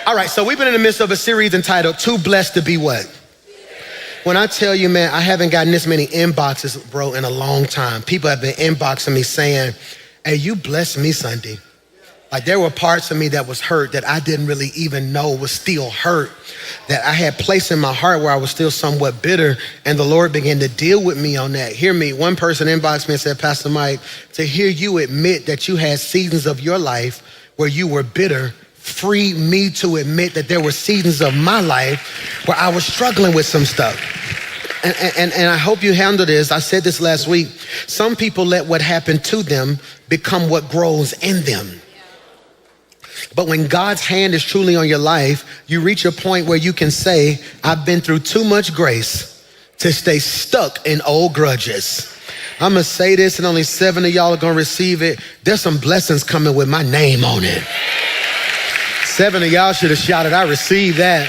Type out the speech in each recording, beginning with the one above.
All right, so we've been in the midst of a series entitled Too Blessed to Be What? When I tell you, man, I haven't gotten this many inboxes, bro, in a long time. People have been inboxing me saying, hey, you blessed me Sunday. Like there were parts of me that was hurt that I didn't really even know was still hurt, that I had placed in my heart where I was still somewhat bitter, and the Lord began to deal with me on that. Hear me, one person inboxed me and said, Pastor Mike, to hear you admit that you had seasons of your life where you were bitter freed me to admit that there were seasons of my life where I was struggling with some stuff. And I hope you handle this. I said this last week. Some people let what happened to them become what grows in them. But when God's hand is truly on your life, you reach a point where you can say, I've been through too much grace to stay stuck in old grudges. I'm gonna say this and only 7 of y'all are gonna receive it. There's some blessings coming with my name on it. 7 of y'all should have shouted, I received that.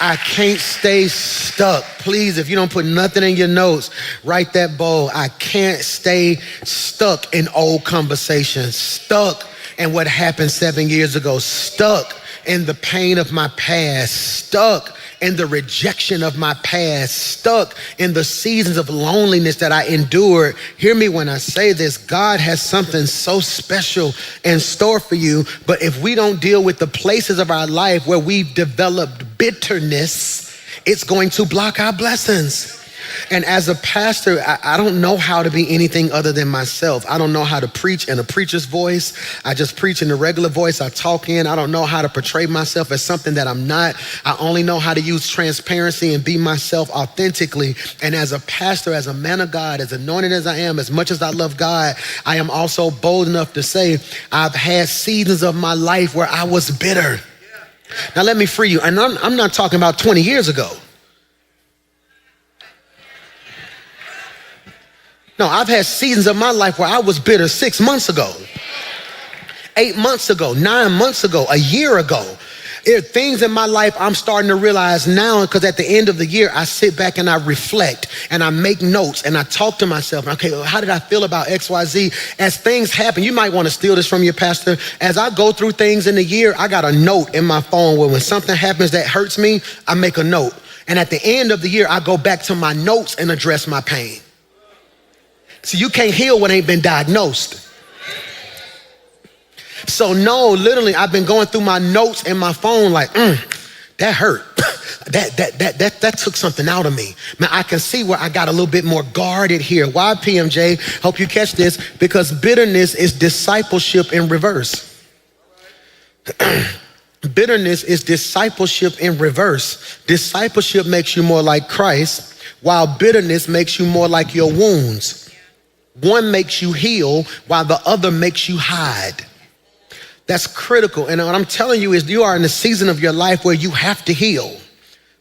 I can't stay stuck. Please, if you don't put nothing in your notes, write that bold. I can't stay stuck in old conversations, stuck in what happened 7 years ago, stuck in the pain of my past, stuck in the rejection of my past, stuck in the seasons of loneliness that I endured. Hear me when I say this, God has something so special in store for you, but if we don't deal with the places of our life where we've developed bitterness, it's going to block our blessings. And as a pastor, I don't know how to be anything other than myself. I don't know how to preach in a preacher's voice. I just preach in the regular voice I talk in. I don't know how to portray myself as something that I'm not. I only know how to use transparency and be myself authentically. And as a pastor, as a man of God, as anointed as I am, as much as I love God, I am also bold enough to say I've had seasons of my life where I was bitter. Now let me free you. And I'm not talking about 20 years ago. No, I've had seasons of my life where I was bitter 6 months ago, 8 months ago, 9 months ago, a year ago. There are things in my life I'm starting to realize now, because at the end of the year, I sit back and I reflect and I make notes and I talk to myself. Okay, well, how did I feel about XYZ? As things happen, you might want to steal this from your pastor. As I go through things in the year, I got a note in my phone where when something happens that hurts me, I make a note. And at the end of the year, I go back to my notes and address my pain. So you can't heal what ain't been diagnosed. So no, literally, I've been going through my notes in my phone like, that hurt. That took something out of me. Man, I can see where I got a little bit more guarded here. Why, PMJ? Hope you catch this. Because bitterness is discipleship in reverse. Bitterness is discipleship in reverse. Discipleship makes you more like Christ, while bitterness makes you more like your wounds. One makes you heal while the other makes you hide. That's critical. And what I'm telling you is you are in a season of your life where you have to heal.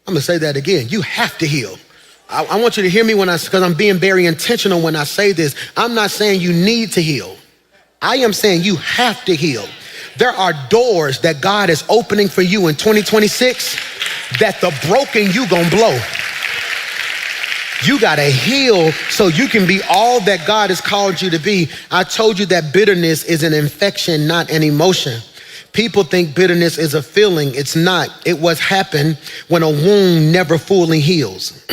I'm gonna say that again. You have to heal. I want you to hear me because I'm being very intentional when I say this. I'm not saying you need to heal. I am saying you have to heal. There are doors that God is opening for you in 2026 that the broken you gonna blow. You gotta heal so you can be all that God has called you to be. I told you that bitterness is an infection, not an emotion. People think bitterness is a feeling. It's not. It was happened when a wound never fully heals.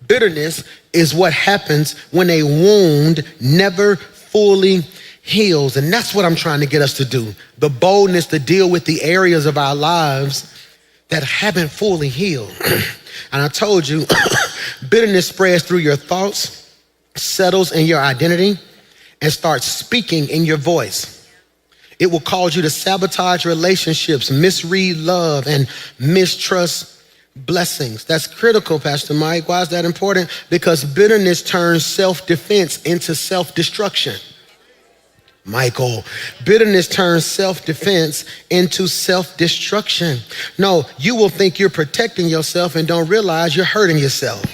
Bitterness is what happens when a wound never fully heals. And that's what I'm trying to get us to do. The boldness to deal with the areas of our lives that haven't fully healed. And I told you, bitterness spreads through your thoughts, settles in your identity, and starts speaking in your voice. It will cause you to sabotage relationships, misread love, and mistrust blessings. That's critical, Pastor Mike. Why is that important? Because bitterness turns self-defense into self-destruction. Michael, bitterness turns self-defense into self-destruction. No, you will think you're protecting yourself and don't realize you're hurting yourself.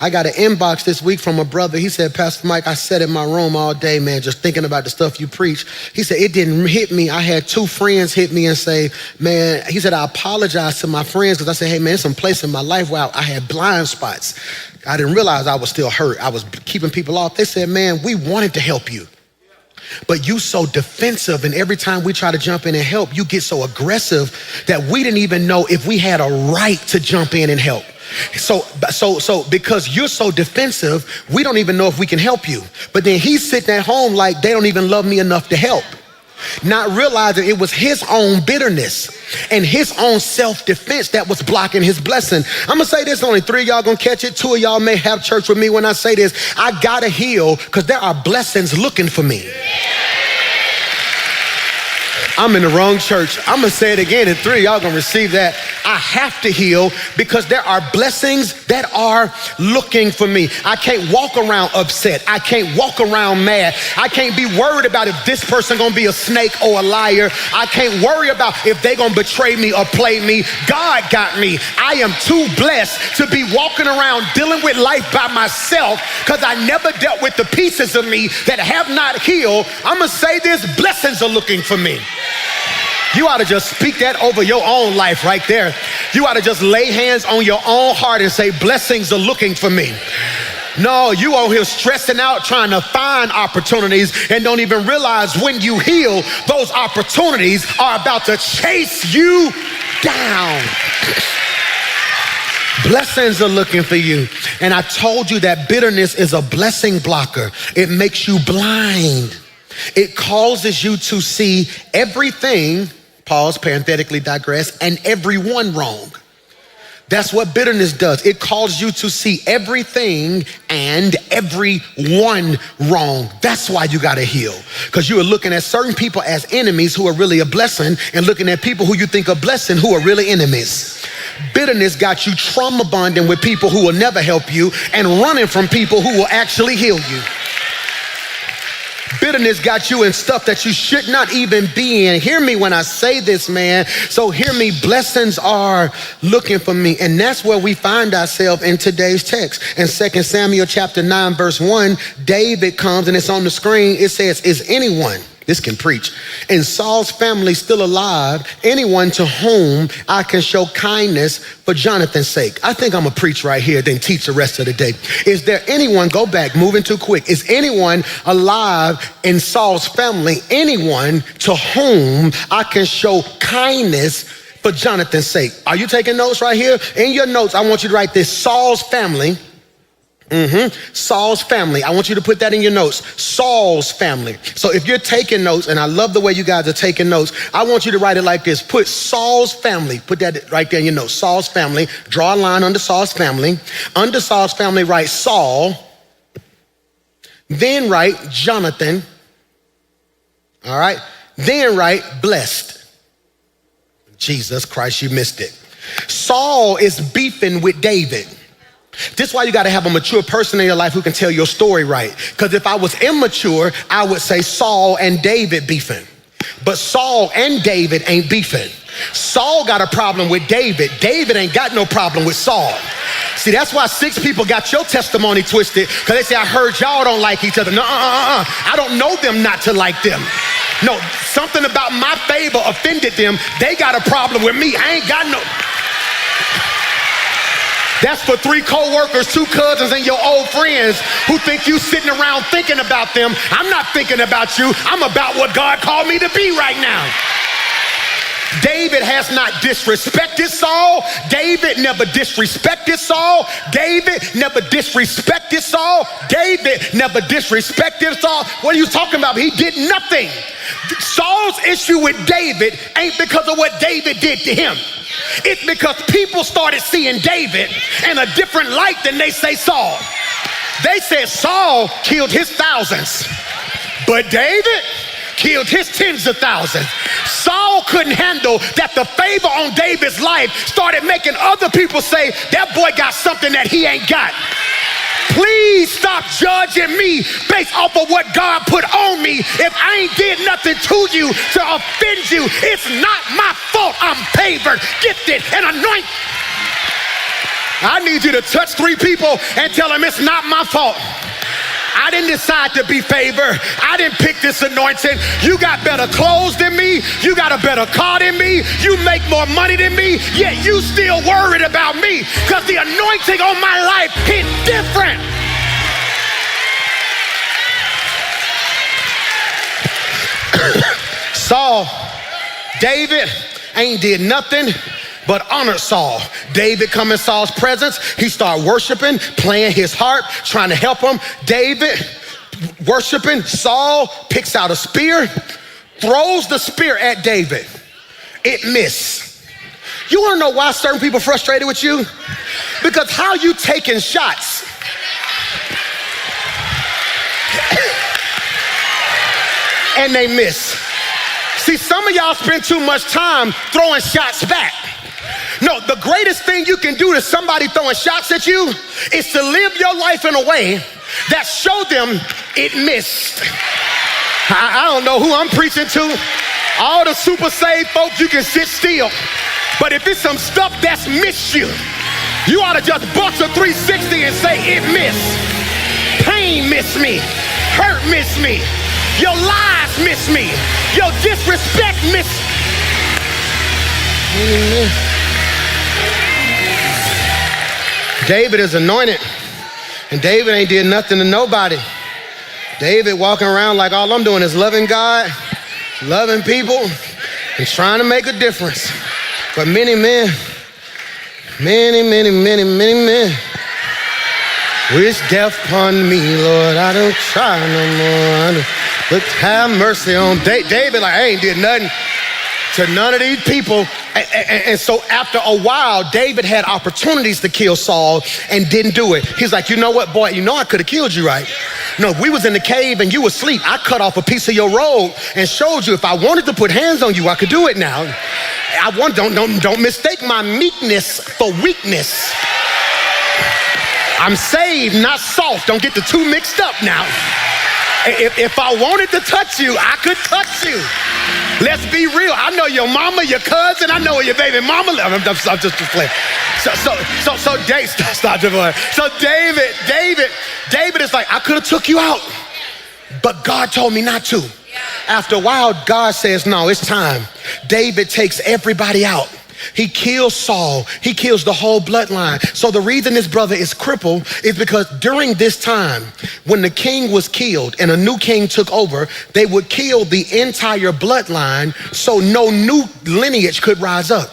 I got an inbox this week from a brother. He said, Pastor Mike, I sat in my room all day, man, just thinking about the stuff you preach. He said, it didn't hit me. I had 2 friends hit me and say, man, he said, I apologize to my friends because I said, hey, man, there's some place in my life where I had blind spots. I didn't realize I was still hurt. I was keeping people off. They said, man, we wanted to help you. But you so defensive, and every time we try to jump in and help, you get so aggressive that we didn't even know if we had a right to jump in and help. So because you're so defensive, we don't even know if we can help you. But then he's sitting at home like, they don't even love me enough to help. Not realizing it was his own bitterness and his own self-defense that was blocking his blessing. I'm gonna say this, only 3 of y'all gonna catch it. 2 of y'all may have church with me when I say this. I gotta heal because there are blessings looking for me. I'm in the wrong church. I'm gonna say it again, and 3 of y'all gonna receive that. I have to heal because there are blessings that are looking for me. I can't walk around upset. I can't walk around mad. I can't be worried about if this person gonna be a snake or a liar. I can't worry about if they gonna betray me or play me. God got me. I am too blessed to be walking around dealing with life by myself because I never dealt with the pieces of me that have not healed. I'm gonna say this, blessings are looking for me. You ought to just speak that over your own life right there. You ought to just lay hands on your own heart and say, blessings are looking for me. No, you out here stressing out trying to find opportunities and don't even realize when you heal, those opportunities are about to chase you down. Blessings are looking for you. And I told you that bitterness is a blessing blocker. It makes you blind. It causes you to see everything, pause, parenthetically digress, and everyone wrong. That's what bitterness does. It causes you to see everything and everyone wrong. That's why you got to heal. Because you are looking at certain people as enemies who are really a blessing and looking at people who you think are blessing who are really enemies. Bitterness got you trauma bonding with people who will never help you and running from people who will actually heal you. Bitterness got you in stuff that you should not even be in. Hear me when I say this, man. So hear me, blessings are looking for me. And that's where we find ourselves in today's text. In 2 Samuel chapter 9, verse 1, David comes and it's on the screen. It says, is anyone, this can preach, in Saul's family still alive, anyone to whom I can show kindness for Jonathan's sake? I think I'm gonna preach right here, then teach the rest of the day. Is there anyone, go back, moving too quick. Is anyone alive in Saul's family, anyone to whom I can show kindness for Jonathan's sake? Are you taking notes right here? In your notes, I want you to write this, Saul's family. Saul's family. I want you to put that in your notes. Saul's family. So if you're taking notes, and I love the way you guys are taking notes, I want you to write it like this. Put Saul's family. Put that right there in your notes. Saul's family. Draw a line under Saul's family. Under Saul's family, write Saul. Then write Jonathan. All right. Then write blessed. Jesus Christ, you missed it. Saul is beefing with David. This is why you got to have a mature person in your life who can tell your story right. Because if I was immature, I would say Saul and David beefing. But Saul and David ain't beefing. Saul got a problem with David. David ain't got no problem with Saul. See, that's why 6 people got your testimony twisted, because they say, I heard y'all don't like each other. No, I don't know them not to like them. No, something about my favor offended them. They got a problem with me. I ain't got no... That's for 3 co-workers, 2 cousins, and your old friends who think you sitting around thinking about them. I'm not thinking about you. I'm about what God called me to be right now. David has not disrespected Saul. David never disrespected Saul. David never disrespected Saul. David never disrespected Saul. What are you talking about? He did nothing. Saul's issue with David ain't because of what David did to him. It's because people started seeing David in a different light than they say Saul. They said Saul killed his thousands, but David killed his tens of thousands. Saul couldn't handle that the favor on David's life started making other people say, that boy got something that he ain't got. Please stop judging me based off of what God put on me. If I ain't did nothing to you to offend you, it's not my fault. I'm favored, gifted, and anointed. I need you to touch 3 people and tell them it's not my fault. I didn't decide to be favored. I didn't pick this anointing. You got better clothes than me. You got a better car than me. You make more money than me. Yet you still worried about me because the anointing on my life hit different. Saul, David ain't did nothing but honored Saul. David come in Saul's presence. He start worshiping, playing his harp, trying to help him. David worshiping. Saul picks out a spear, throws the spear at David. It missed. You wanna know why certain people are frustrated with you? Because how you taking shots. And they miss. See, some of y'all spend too much time throwing shots back. No, the greatest thing you can do to somebody throwing shots at you is to live your life in a way that show them it missed. I don't know who I'm preaching to. All the super saved folks, you can sit still. But if it's some stuff that's missed you, you ought to just bust a 360 and say, it missed. Pain missed me. Hurt missed me. Your lies missed me. Your disrespect missed me. David is anointed, and David ain't did nothing to nobody. David walking around like all I'm doing is loving God, loving people, and trying to make a difference. But many men wish death upon me, Lord. I don't try no more. But have mercy on David. Like, I ain't did nothing to none of these people. And so after a while, David had opportunities to kill Saul and didn't do it. He's like, you know what, boy, you know I could have killed you, right? No, we was in the cave and you was asleep. I cut off a piece of your robe and showed you if I wanted to put hands on you, I could do it now. Don't mistake my meekness for weakness. I'm saved, not soft. Don't get the two mixed up now. If I wanted to touch you, I could touch you. Let's be real. I know your mama, your cousin. I know your baby mama. I'm just playing. So David is like, I could have took you out, but God told me not to. After a while, God says, no, it's time. David takes everybody out. He kills Saul. He kills the whole bloodline. So the reason this brother is crippled is because during this time, when the king was killed and a new king took over, they would kill the entire bloodline so no new lineage could rise up.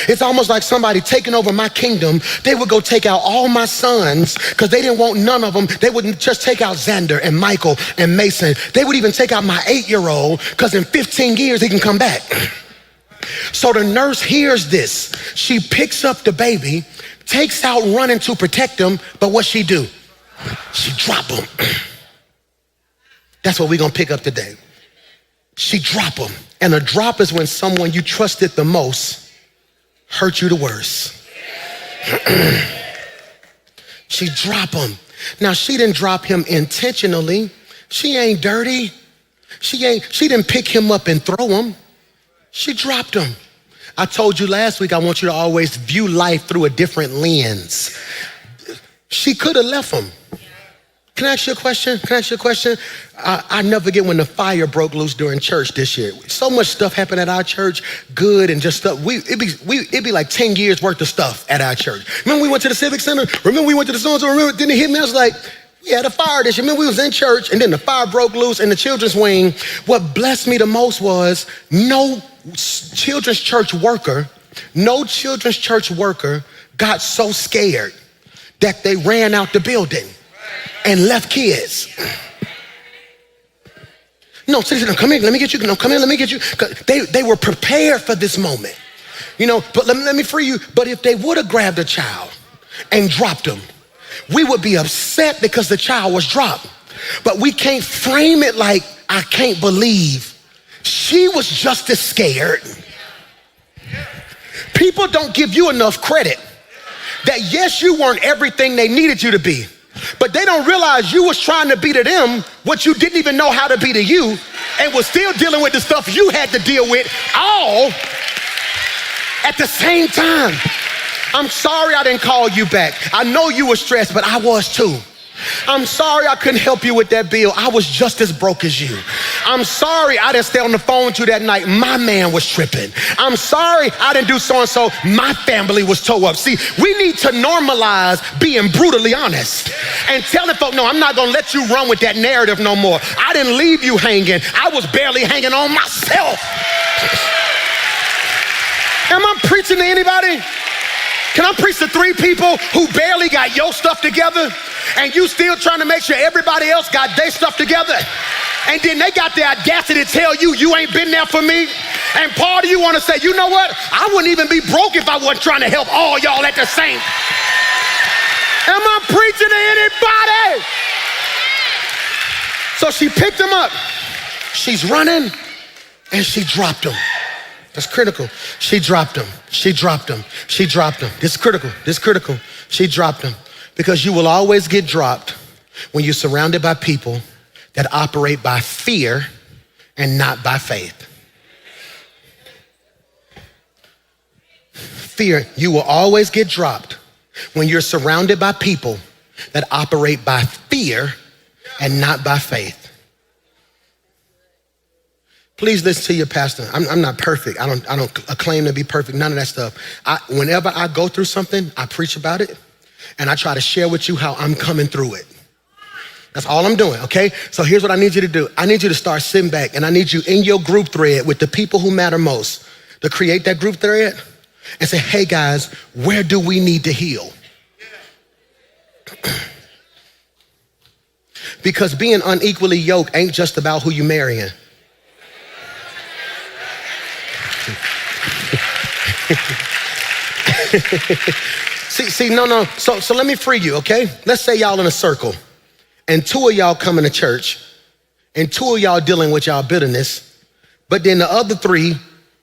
It's almost like somebody taking over my kingdom. They would go take out all my sons because they didn't want none of them. They wouldn't just take out Xander and Michael and Mason. They would even take out my 8-year-old because in 15 years he can come back. So the nurse hears this. She picks up the baby, takes out running to protect him, but what she do? She drop him. That's what we're gonna pick up today. She drop him. And a drop is when someone you trusted the most hurt you the worst. She drop him. Now she didn't drop him intentionally. She ain't dirty. She didn't pick him up and throw him. She dropped him. I told you last week, I want you to always view life through a different lens. She could have left him. Can I ask you a question? I never forget when the fire broke loose during church this year. So much stuff happened at our church, good and just stuff. It'd be like 10 years worth of stuff at our church. Remember we went to the Civic Center? Remember we went to the so-and-so? Remember, didn't it hit me? I was like, we had a fire this year. Remember we was in church and then the fire broke loose in the children's wing. What blessed me the most was no children's church worker got so scared that they ran out the building and left kids. No, come here, let me get you. No, come here, let me get you. They were prepared for this moment. You know, but let me free you. But if they would have grabbed a child and dropped him, we would be upset because the child was dropped. But we can't frame it like, I can't believe she was just as scared. People don't give you enough credit that yes, you weren't everything they needed you to be, but they don't realize you was trying to be to them what you didn't even know how to be to you and was still dealing with the stuff you had to deal with all at the same time. I'm sorry I didn't call you back. I know you were stressed, but I was too. I'm sorry I couldn't help you with that bill. I was just as broke as you. I'm sorry I didn't stay on the phone with you that night. My man was tripping. I'm sorry I didn't do so-and-so. My family was toe up. See, we need to normalize being brutally honest and telling folk, no, I'm not gonna let you run with that narrative no more. I didn't leave you hanging. I was barely hanging on myself. Am I preaching to anybody? Can I preach to 3 people who barely got your stuff together and you still trying to make sure everybody else got their stuff together? And then they got the audacity to tell you, you ain't been there for me. And part of you want to say, you know what? I wouldn't even be broke if I wasn't trying to help all y'all at the same. Am I preaching to anybody? So she picked him up. She's running and she dropped him. That's critical. She dropped him. She dropped him. She dropped him. This is critical. This is critical. She dropped him. Because you will always get dropped when you're surrounded by people that operate by fear and not by faith. Fear, you will always get dropped when you're surrounded by people that operate by fear and not by faith. Please listen to your pastor. I'm not perfect. I don't claim to be perfect, none of that stuff. Whenever I go through something, I preach about it and I try to share with you how I'm coming through it. That's all I'm doing, okay? So here's what I need you to do. I need you to start sitting back and I need you in your group thread with the people who matter most to create that group thread and say, hey guys, where do we need to heal? Because being unequally yoked ain't just about who you marrying. No. So let me free you, okay? Let's say y'all in a circle and 2 of y'all coming to church and 2 of y'all dealing with y'all bitterness, but then the other 3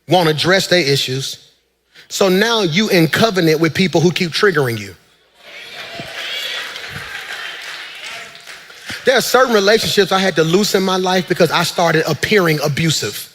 want to address their issues. So now you in covenant with people who keep triggering you. There are certain relationships I had to loose in my life because I started appearing abusive.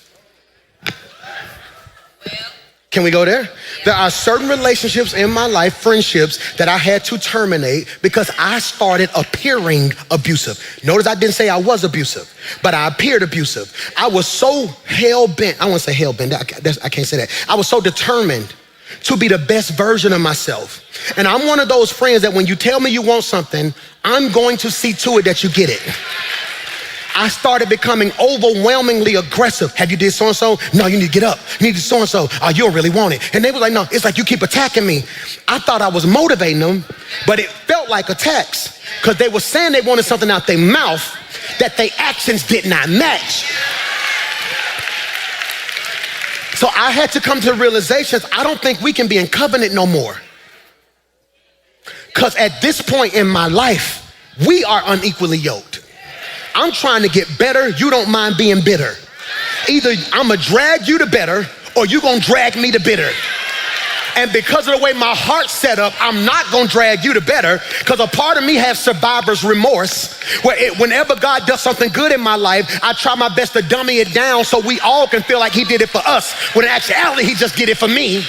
Can we go there? There are certain relationships in my life, friendships, that I had to terminate because I started appearing abusive. Notice I didn't say I was abusive, but I appeared abusive. I was so hell-bent, I won't say hell-bent, I can't say that. I was so determined to be the best version of myself. And I'm one of those friends that when you tell me you want something, I'm going to see to it that you get it. I started becoming overwhelmingly aggressive. Have you did so-and-so? No, you need to get up. You need to so-and-so. Oh, you don't really want it. And they were like, no, it's like you keep attacking me. I thought I was motivating them, but it felt like attacks because they were saying they wanted something out their mouth that their actions did not match. So I had to come to realizations. I don't think we can be in covenant no more. Because at this point in my life, we are unequally yoked. I'm trying to get better. You don't mind being bitter. Either I'm gonna drag you to better or you gonna drag me to bitter. And because of the way my heart's set up, I'm not gonna drag you to better because a part of me has survivor's remorse where whenever God does something good in my life, I try my best to dummy it down so we all can feel like he did it for us when in actuality he just did it for me.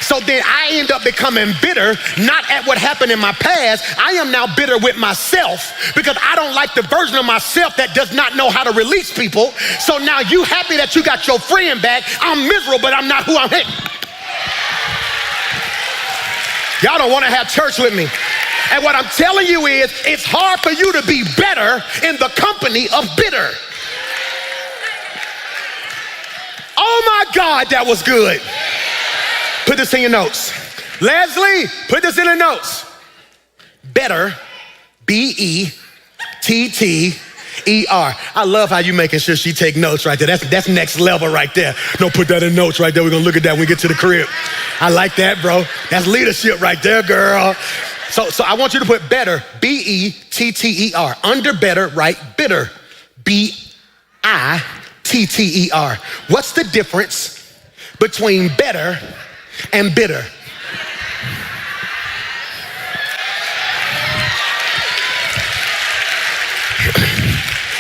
So then I end up becoming bitter, not at what happened in my past. I am now bitter with myself because I don't like the version of myself that does not know how to release people. So now you happy that you got your friend back. I'm miserable, but I'm not who I'm hitting. Y'all don't want to have church with me. And what I'm telling you is, it's hard for you to be better in the company of bitter. Oh my God, that was good. Put this in your notes. Leslie, put this in the notes. Better, B-E-T-T-E-R. I love how you making sure she take notes right there. That's next level right there. No, put that in notes right there. We're gonna look at that when we get to the crib. I like that, bro. That's leadership right there, girl. So I want you to put better, B-E-T-T-E-R. Under better, write bitter, B-I-T-T-E-R. What's the difference between better and bitter?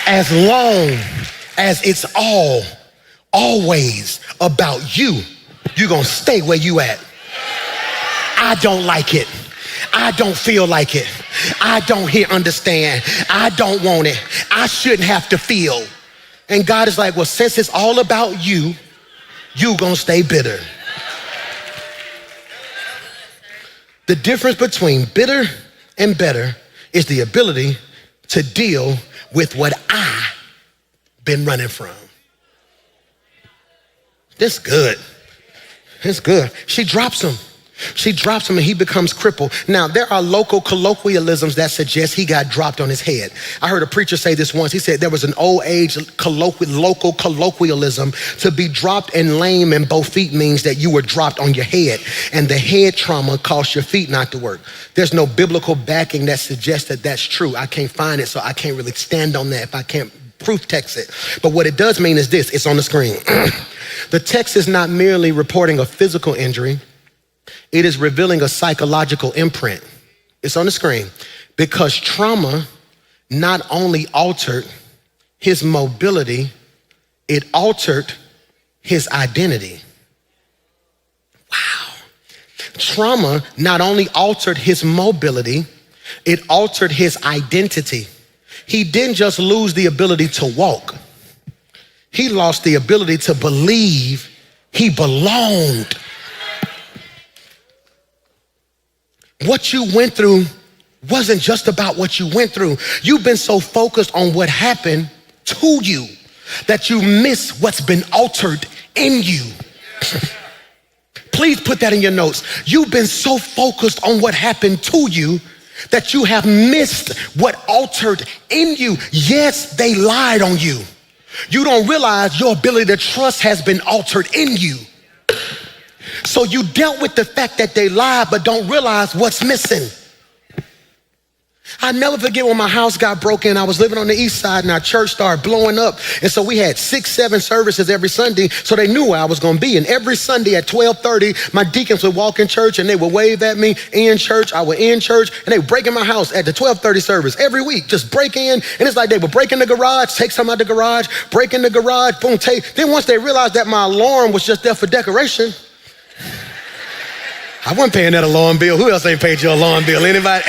As long as it's always about you, you're gonna stay where you at. I don't like it. I don't feel like it. I don't understand. I don't want it. I shouldn't have to feel. And God is like, well, since it's all about you, you gonna stay bitter. The difference between bitter and better is the ability to deal with what I've been running from. This good. It's good. She drops him. She drops him and he becomes crippled. Now, there are local colloquialisms that suggest he got dropped on his head. I heard a preacher say this once. He said there was an old age local colloquialism: to be dropped and lame in both feet means that you were dropped on your head, and the head trauma caused your feet not to work. There's no biblical backing that suggests that that's true. I can't find it, so I can't really stand on that if I can't proof text it. But what it does mean is this: it's on the screen. The text is not merely reporting a physical injury. It is revealing a psychological imprint. It's on the screen. Because trauma not only altered his mobility, it altered his identity. Wow. Trauma not only altered his mobility, it altered his identity. He didn't just lose the ability to walk. He lost the ability to believe he belonged. What you went through wasn't just about what you went through. You've been so focused on what happened to you that you miss what's been altered in you. Please put that in your notes. You've been so focused on what happened to you that you have missed what altered in you. Yes, they lied on you. You don't realize your ability to trust has been altered in you. So you dealt with the fact that they lied, but don't realize what's missing. I never forget when my house got broken. I was living on the east side and our church started blowing up. And so we had 6, 7 services every Sunday. So they knew where I was going to be. And every Sunday at 12:30, my deacons would walk in church and they would wave at me in church. I would in church and they would break in my house at the 12:30 service every week. Just break in. And it's like they would break in the garage, take something out the garage, break in the garage, boom, take. Then once they realized that my alarm was just there for decoration, I wasn't paying that alarm bill. Who else ain't paid your alarm bill? Anybody?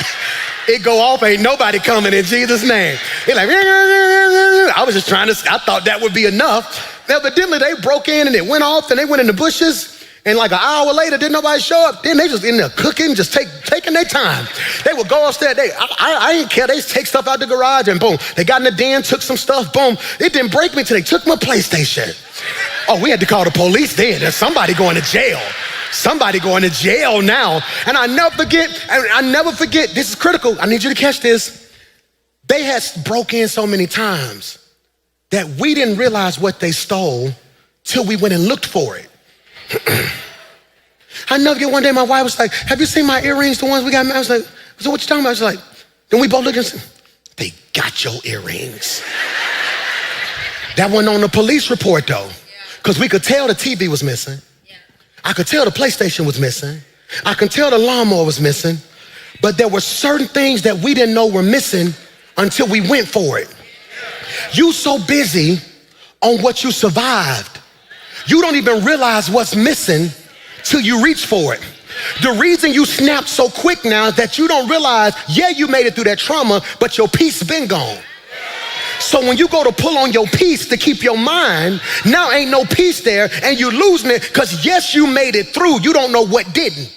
It go off, ain't nobody coming in Jesus' name. They're like, I was just trying to, I thought that would be enough. Evidently, they broke in and it went off and they went in the bushes. And like an hour later, didn't nobody show up. Then they just in there cooking, just taking their time. They would go upstairs. I didn't care. They just take stuff out the garage and boom. They got in the den, took some stuff, boom. It didn't break me till they took my PlayStation. Oh, we had to call the police then. There's somebody going to jail. Somebody going to jail now. And I never forget, this is critical. I need you to catch this. They had broke in so many times that we didn't realize what they stole till we went and looked for it. I never forget one day my wife was like, have you seen my earrings, the ones we got? I was like, so what you talking about? She's like, then we both looked and said, they got your earrings. That wasn't on the police report though, because we could tell the TV was missing. I could tell the PlayStation was missing. I could tell the lawnmower was missing. But there were certain things that we didn't know were missing until we went for it. You so busy on what you survived, you don't even realize what's missing till you reach for it. The reason you snap so quick now is that you don't realize, yeah, you made it through that trauma, but your peace been gone. So when you go to pull on your peace to keep your mind, now ain't no peace there and you're losing it because yes, you made it through. You don't know what didn't.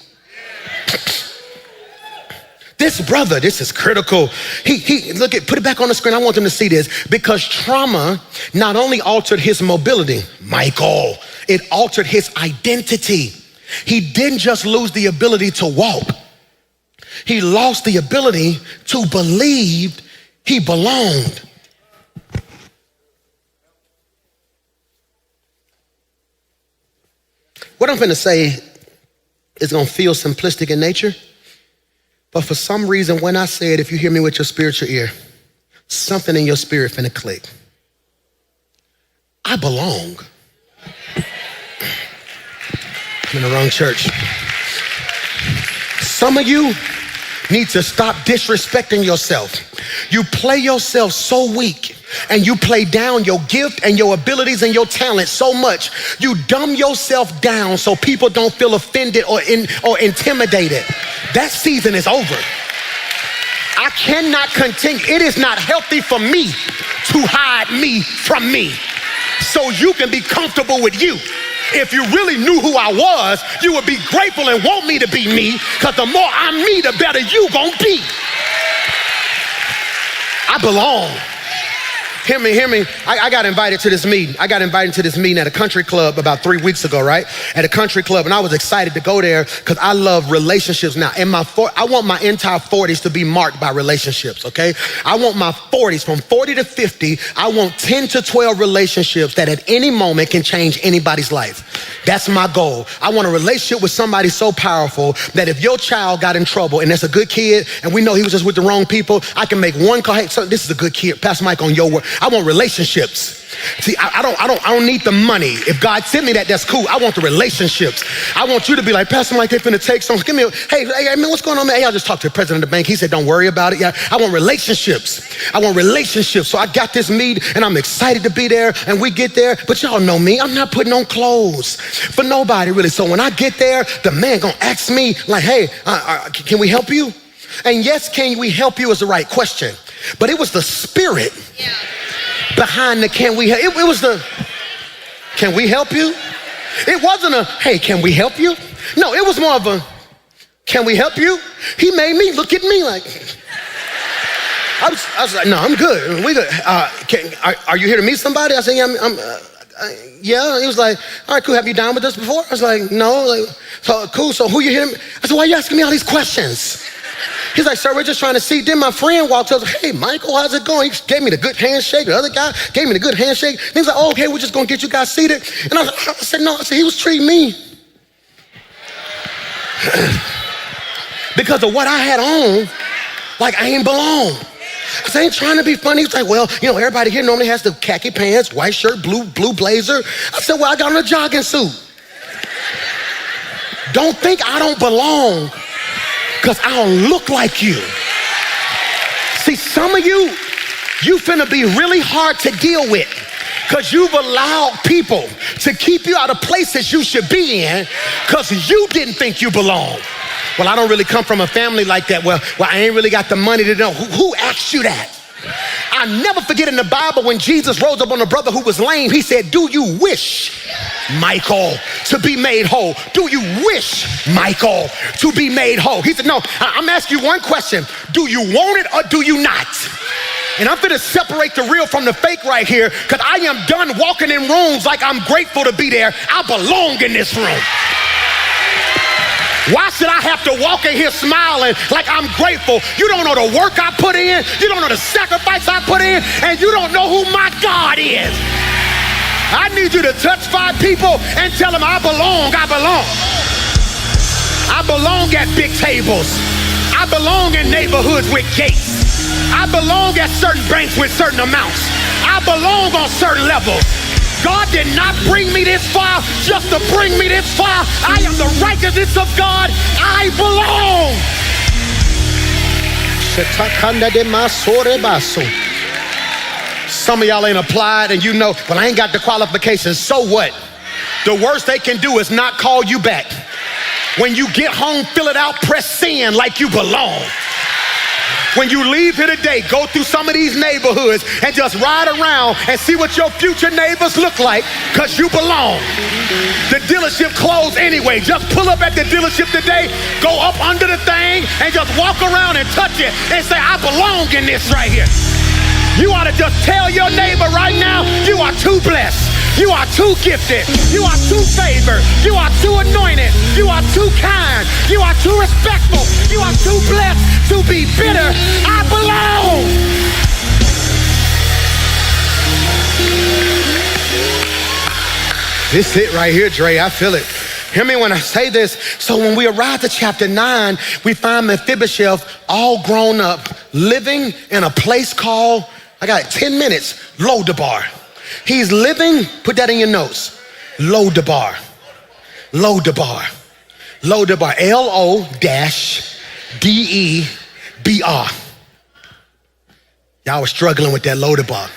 This brother, this is critical. He look at, put it back on the screen. I want them to see this because trauma not only altered his mobility, Michael, it altered his identity. He didn't just lose the ability to walk. He lost the ability to believe he belonged. What I'm gonna say is gonna feel simplistic in nature, but for some reason, when I say it, if you hear me with your spiritual ear, something in your spirit finna click. I belong. I'm in the wrong church. Some of you need to stop disrespecting yourself. You play yourself so weak and you play down your gift and your abilities and your talent so much. You dumb yourself down so people don't feel offended or intimidated. That season is over. I cannot continue. It is not healthy for me to hide me from me. so you can be comfortable with you. If you really knew who I was, you would be grateful and want me to be me, because the more I'm me, the better you gonna be. I belong. Hear me. I got invited to this meeting. At a country club about 3 weeks ago, right? At a country club, and I was excited to go there because I love relationships now. I want my entire 40s to be marked by relationships, okay? I want my 40s, from 40 to 50, I want 10 to 12 relationships that at any moment can change anybody's life. That's my goal. I want a relationship with somebody so powerful that if your child got in trouble and that's a good kid, and we know he was just with the wrong people, I can make one call. Hey, son, this is a good kid. Pastor Mike, on your word. I want relationships. See, I don't need the money. If God sent me that, that's cool. I want the relationships. I want you to be like, Pastor Mike, they finna take some. Give me hey, man, what's going on, man? Hey, I just talked to the president of the bank. He said, don't worry about it. Yeah, I want relationships. So I got this meet, and I'm excited to be there, and we get there, but y'all know me. I'm not putting on clothes for nobody, really. So when I get there, the man gonna ask me, like, hey, can we help you? And yes, can we help you is the right question. But it was the spirit behind the can we help. It was the, can we help you? It wasn't a, hey, can we help you? No, it was more of a, can we help you? He made me look at me like, I was like, no, I'm good. We good. Are you here to meet somebody? I said, yeah, yeah. He was like, all right, cool. Have you dined with us before? I was like, no. Like, so cool. So who you here? I said, why are you asking me all these questions? He's like, sir, we're just trying to see. Then my friend walked up, hey, Michael, how's it going? He gave me the good handshake. The other guy gave me the good handshake. And he's like, oh, okay, we're just going to get you guys seated. And I said, no. I said, he was treating me because of what I had on, like I ain't belong. I said, I ain't trying to be funny. He's like, well, everybody here normally has the khaki pants, white shirt, blue blazer. I said, well, I got on a jogging suit. Don't think I don't belong because I don't look like you. See, some of you finna be really hard to deal with because you've allowed people to keep you out of places you should be in because you didn't think you belong. Well, I don't really come from a family like that. Well, I ain't really got the money to know. Who asked you that? I never forget in the Bible when Jesus rose up on a brother who was lame, he said, do you wish, Michael, to be made whole? Do you wish, Michael, to be made whole? He said, no, I'm asking you one question. Do you want it or do you not? And I'm gonna separate the real from the fake right here because I am done walking in rooms like I'm grateful to be there. I belong in this room. Why should I have to walk in here smiling like I'm grateful? You don't know the work I put in, you don't know the sacrifice I put in, and you don't know who my God is. I need you to touch 5 people and tell them I belong. I belong at big tables. I belong in neighborhoods with gates. I belong at certain banks with certain amounts. I belong on certain levels. God did not bring me this far just to bring me this far. I am the righteousness of God. I belong. Some of y'all ain't applied and you know, well, I ain't got the qualifications. So what? The worst they can do is not call you back. When you get home, fill it out, press send like you belong. When you leave here today, go through some of these neighborhoods and just ride around and see what your future neighbors look like because you belong. The dealership closed anyway. Just pull up at the dealership today, go up under the thing and just walk around and touch it and say, I belong in this right here. You ought to just tell your neighbor right now, you are too blessed. You are too gifted. You are too favored. You are too anointed. You are too kind. You are too respectful. You are too blessed to be bitter. I belong. This it right here, Dre. I feel it. Hear me when I say this. So when we arrive to chapter 9, we find Mephibosheth all grown up, living in a place called, I got 10 minutes, Lodabar. He's living, put that in your notes, Lodabar. Lodabar. Lodabar. L-O-D-E-B-R. Y'all was struggling with that Lodabar.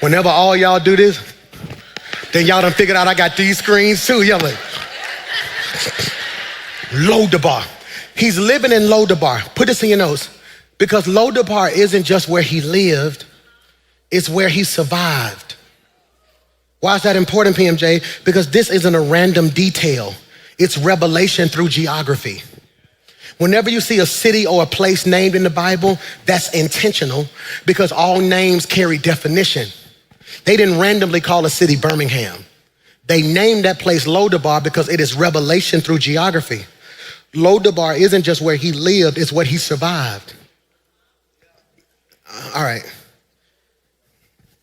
Whenever all y'all do this, then y'all done figured out I got these screens too. Y'all like, Lodabar. He's living in Lodabar. Put this in your notes. Because Lodabar isn't just where he lived, it's where he survived. Why is that important, PMJ? Because this isn't a random detail. It's revelation through geography. Whenever you see a city or a place named in the Bible, that's intentional because all names carry definition. They didn't randomly call a city Birmingham. They named that place Lodabar because it is revelation through geography. Lodabar isn't just where he lived, it's what he survived. All right.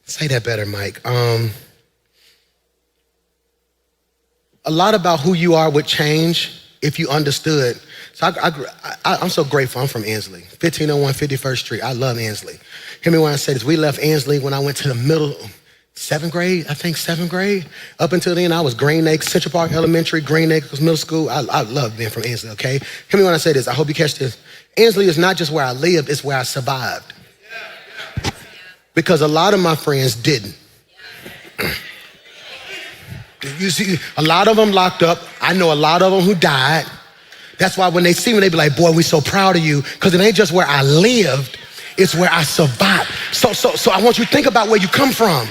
Say that better, Mike. A lot about who you are would change if you understood. So I'm so grateful. I'm from Ansley, 1501 51st Street. I love Ansley. Hear me when I say this. We left Ansley when I went to the seventh grade. Up until then, I was Green Acres, Central Park Elementary, Green Acres Middle School. I love being from Ansley, okay? Hear me when I say this. I hope you catch this. Ansley is not just where I lived, it's where I survived. Because a lot of my friends didn't. You see, a lot of them locked up. I know a lot of them who died. That's why when they see me, they be like, boy, we're so proud of you. Because it ain't just where I lived, it's where I survived. So I want you to think about where you come from.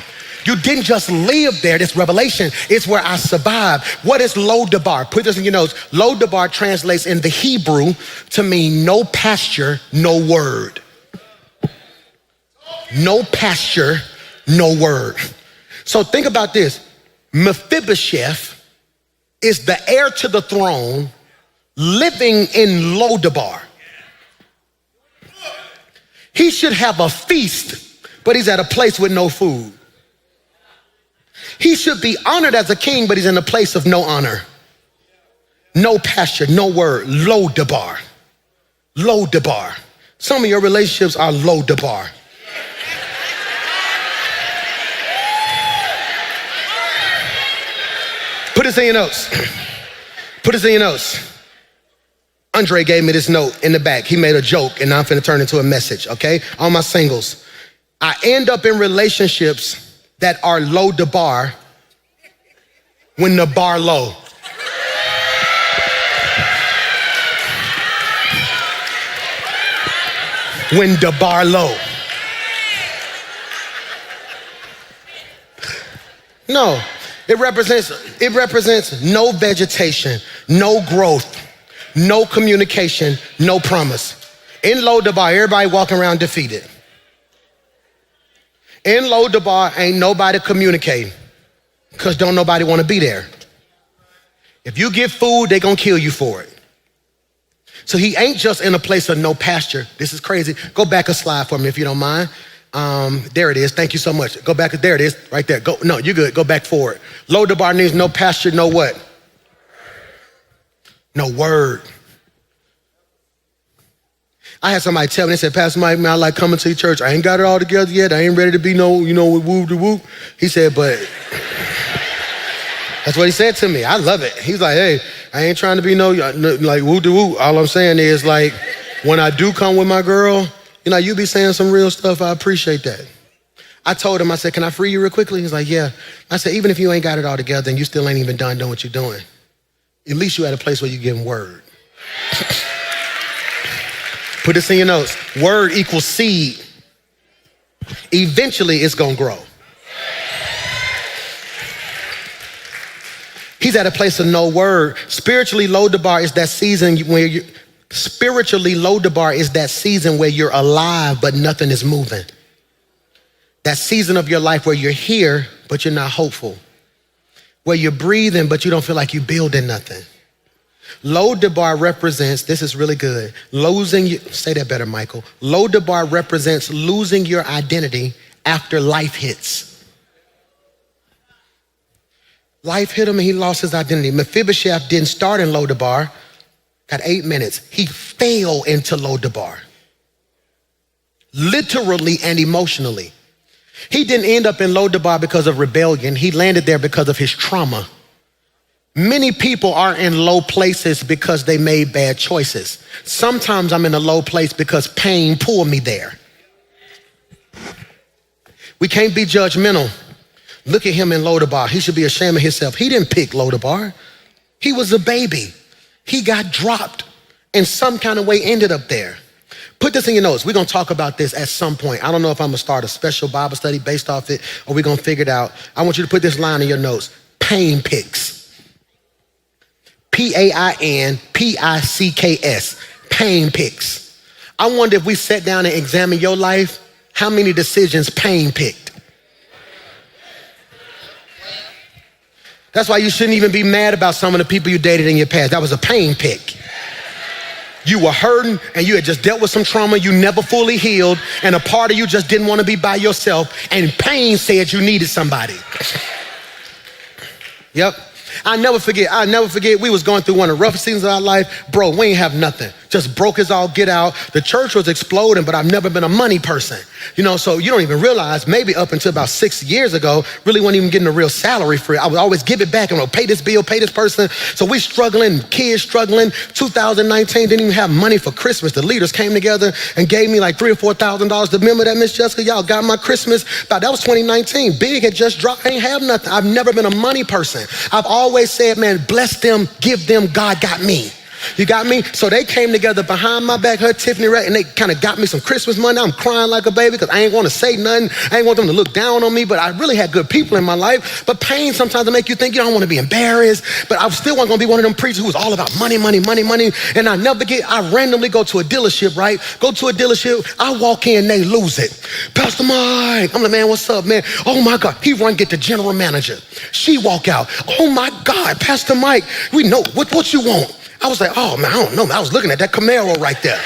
You didn't just live there, this revelation. It's where I survived. What is Lodabar? Put this in your notes. Lodabar translates in the Hebrew to mean no pasture, no word. No pasture, no word. So think about this. Mephibosheth is the heir to the throne living in Lodabar. He should have a feast, but he's at a place with no food. He should be honored as a king, but he's in a place of no honor. No pasture, no word. Lodabar. Lodabar. Some of your relationships are Lodabar. Put this in your notes. Put this in your notes. Andre gave me this note in the back. He made a joke, and now I'm finna turn it into a message, okay? All my singles. I end up in relationships that are low to bar when the bar low. When the bar low. No. It represents no vegetation, no growth, no communication, no promise. In Lodabar, everybody walking around defeated. In Lodabar, ain't nobody communicating because don't nobody want to be there. If you give food, they gonna kill you for it. So he ain't just in a place of no pasture. This is crazy. Go back a slide for me if you don't mind. There it is. Thank you so much. Go back. There it is. Right there. Go. No, you're good. Go back forward. Lodabar needs no pasture, no what? No word. I had somebody tell me, they said, Pastor Mike, man, I like coming to your church. I ain't got it all together yet. I ain't ready to be no, woo to woo. He said, but that's what he said to me. I love it. He's like, hey, I ain't trying to be no like woo to woo. All I'm saying is like, when I do come with my girl, you be saying some real stuff. I appreciate that. I told him, I said, can I free you real quickly? He's like, yeah. I said, even if you ain't got it all together and you still ain't even done doing what you're doing, at least you at a place where you're getting word. Put this in your notes. Word equals seed. Eventually it's gonna grow. He's at a place of no word. Spiritually, Lodabar is that season where you're alive, but nothing is moving. That season of your life where you're here, but you're not hopeful. Where you're breathing, but you don't feel like you're building nothing. Lodabar represents, this is really good, say that better, Michael. Lodabar represents losing your identity after life hits. Life hit him and he lost his identity. Mephibosheth didn't start in Lodabar. Got 8 minutes. He fell into Lodabar. Literally and emotionally. He didn't end up in Lodabar because of rebellion. He landed there because of his trauma. Many people are in low places because they made bad choices. Sometimes I'm in a low place because pain pulled me there. We can't be judgmental. Look at him in Lodabar. He should be ashamed of himself. He didn't pick Lodabar. He was a baby. He got dropped and some kind of way ended up there. Put this in your notes. We're going to talk about this at some point. I don't know if I'm going to start a special Bible study based off it or we're going to figure it out. I want you to put this line in your notes. Pain picks. Painpicks. Pain picks. I wonder if we sat down and examined your life, how many decisions pain picked? That's why you shouldn't even be mad about some of the people you dated in your past. That was a pain pick. You were hurting and you had just dealt with some trauma you never fully healed, and a part of you just didn't want to be by yourself, and pain said you needed somebody. Yep. I'll never forget, we was going through one of the roughest seasons of our life. Bro, we ain't have nothing. Just broke as all get out. The church was exploding, but I've never been a money person. So you don't even realize, maybe up until about 6 years ago, really wasn't even getting a real salary for it. I would always give it back and pay this bill, pay this person. So we struggling, kids struggling. 2019, didn't even have money for Christmas. The leaders came together and gave me like $3,000 or $4,000. Remember that, Miss Jessica? Y'all got my Christmas. That was 2019. Big had just dropped. I ain't have nothing. I've never been a money person. I've always said, man, bless them, give them, God got me. You got me? So they came together behind my back, her Tiffany Ray, and they kind of got me some Christmas money. I'm crying like a baby because I ain't want to say nothing. I ain't want them to look down on me, but I really had good people in my life. But pain sometimes will make you think you don't want to be embarrassed, but I still wasn't going to be one of them preachers who was all about money, money, money, money. And I randomly go to a dealership, right? I walk in, they lose it. Pastor Mike. I'm like, man, what's up, man? Oh my God. He run get the general manager. She walk out. Oh my God, Pastor Mike, we know what you want. I was like, oh man, I don't know. I was looking at that Camaro right there.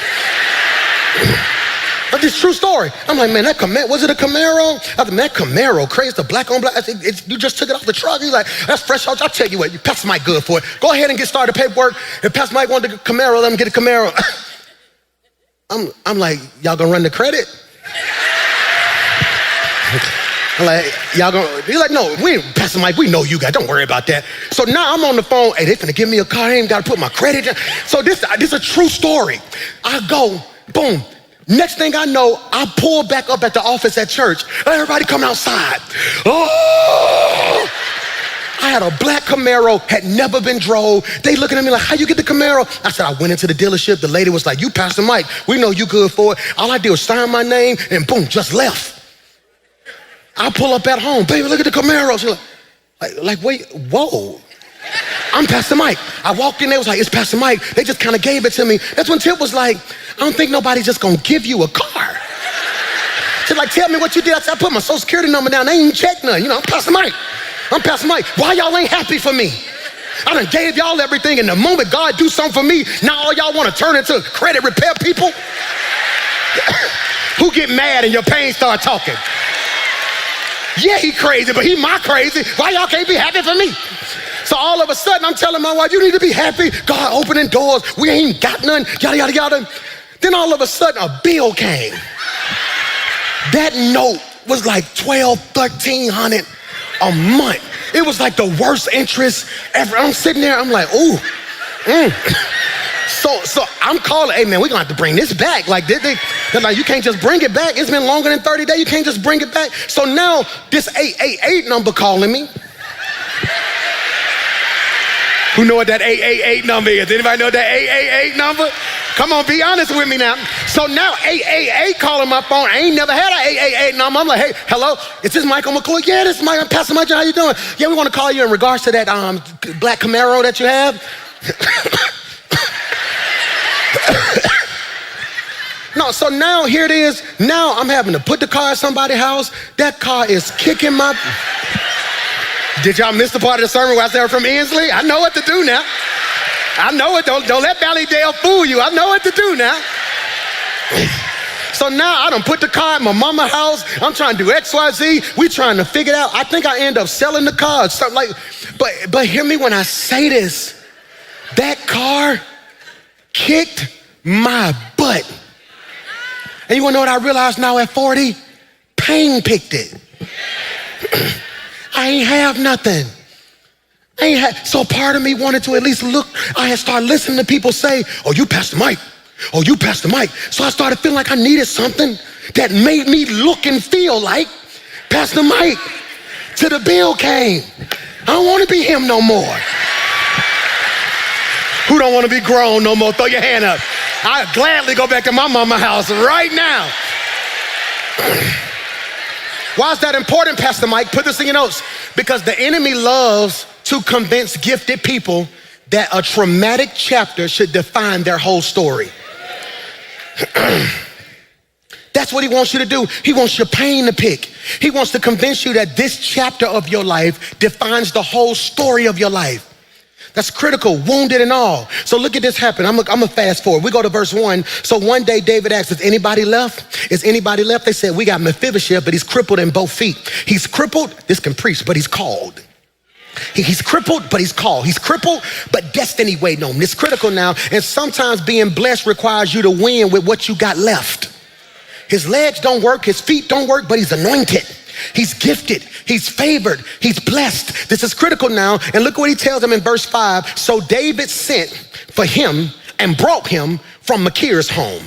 That's this true story. I'm like, man, that Camaro, was it a Camaro? I said, man, that Camaro, crazy, the black on black. I said, you just took it off the truck. He's like, that's fresh. I'll tell you what, Pastor Mike good for it. Go ahead and get started paperwork. If Pastor Mike wanted the Camaro, let him get a Camaro. I'm like, y'all gonna run the credit? I'm like, y'all gonna, he's like, no, Pastor Mike, we know you guys, don't worry about that. So now I'm on the phone, hey, they finna give me a car, I ain't gotta put my credit in. So this is a true story. I go, boom. Next thing I know, I pull back up at the office at church. Everybody come outside. Oh! I had a black Camaro, had never been drove. They looking at me like, how you get the Camaro? I said, I went into the dealership. The lady was like, you Pastor Mike, we know you good for it. All I did was sign my name and boom, just left. I pull up at home, baby, look at the Camaro. She's like, wait, whoa. I'm Pastor Mike. I walked in there, was like, it's Pastor Mike. They just kind of gave it to me. That's when Tip was like, I don't think nobody's just gonna give you a car. She's like, tell me what you did. I said, I put my social security number down. They ain't even checked nothing. I'm Pastor Mike. I'm Pastor Mike. Why y'all ain't happy for me? I done gave y'all everything, and the moment God do something for me, now all y'all wanna turn into credit repair people? Who get mad and your pain start talking? Yeah, he crazy, but he my crazy. Why y'all can't be happy for me? So all of a sudden, I'm telling my wife, you need to be happy. God opening doors. We ain't got none, yada, yada, yada. Then all of a sudden, a bill came. That note was like $1,200, $1,300 a month. It was like the worst interest ever. I'm sitting there, I'm like, ooh. So I'm calling, hey man, we're gonna have to bring this back. Like, they're like, you can't just bring it back. It's been longer than 30 days. You can't just bring it back. So now this 888 number calling me. Who know what that 888 number is? Anybody know that 888 number? Come on, be honest with me now. So now 888 calling my phone. I ain't never had an 888 number. I'm like, hey, hello, is this Michael McCoy? Yeah, this is Mike. I'm Pastor Mike. How you doing? Yeah, we want to call you in regards to that black Camaro that you have. No, so now here it is. Now I'm having to put the car at somebody's house. That car is kicking my... Did y'all miss the part of the sermon where I said from Inslee? I know what to do now. I know it. Don't let Valleydale fool you. I know what to do now. So now I done put the car at my mama's house. I'm trying to do X, Y, Z. We trying to figure it out. I think I end up selling the car. Something like, but hear me when I say this. That car kicked my butt. And you wanna know what I realized now at 40? Pain picked it. I ain't have nothing. So part of me wanted to at least look. I had started listening to people say, oh, you Pastor Mike. Oh, you Pastor Mike. So I started feeling like I needed something that made me look and feel like Pastor Mike. Till the bill came. I don't want to be him no more. Who don't want to be grown no more? Throw your hand up. I'd gladly go back to my mama's house right now. Why is that important, Pastor Mike? Put this in your notes. Because the enemy loves to convince gifted people that a traumatic chapter should define their whole story. That's what he wants you to do. He wants your pain to pick. He wants to convince you that this chapter of your life defines the whole story of your life. That's critical, wounded and all. So look at this happen. I'm gonna fast forward. We go to verse 1. So one day David asked, is anybody left? Is anybody left? They said, we got Mephibosheth, but he's crippled in both feet. He's crippled, this can preach, but he's called. He's crippled, but he's called. He's crippled, but destiny waiting on him. It's critical now. And sometimes being blessed requires you to win with what you got left. His legs don't work, his feet don't work, but he's anointed. He's gifted, he's favored, he's blessed. This is critical now. And look what he tells him in verse 5. So David sent for him and brought him from Machir's home.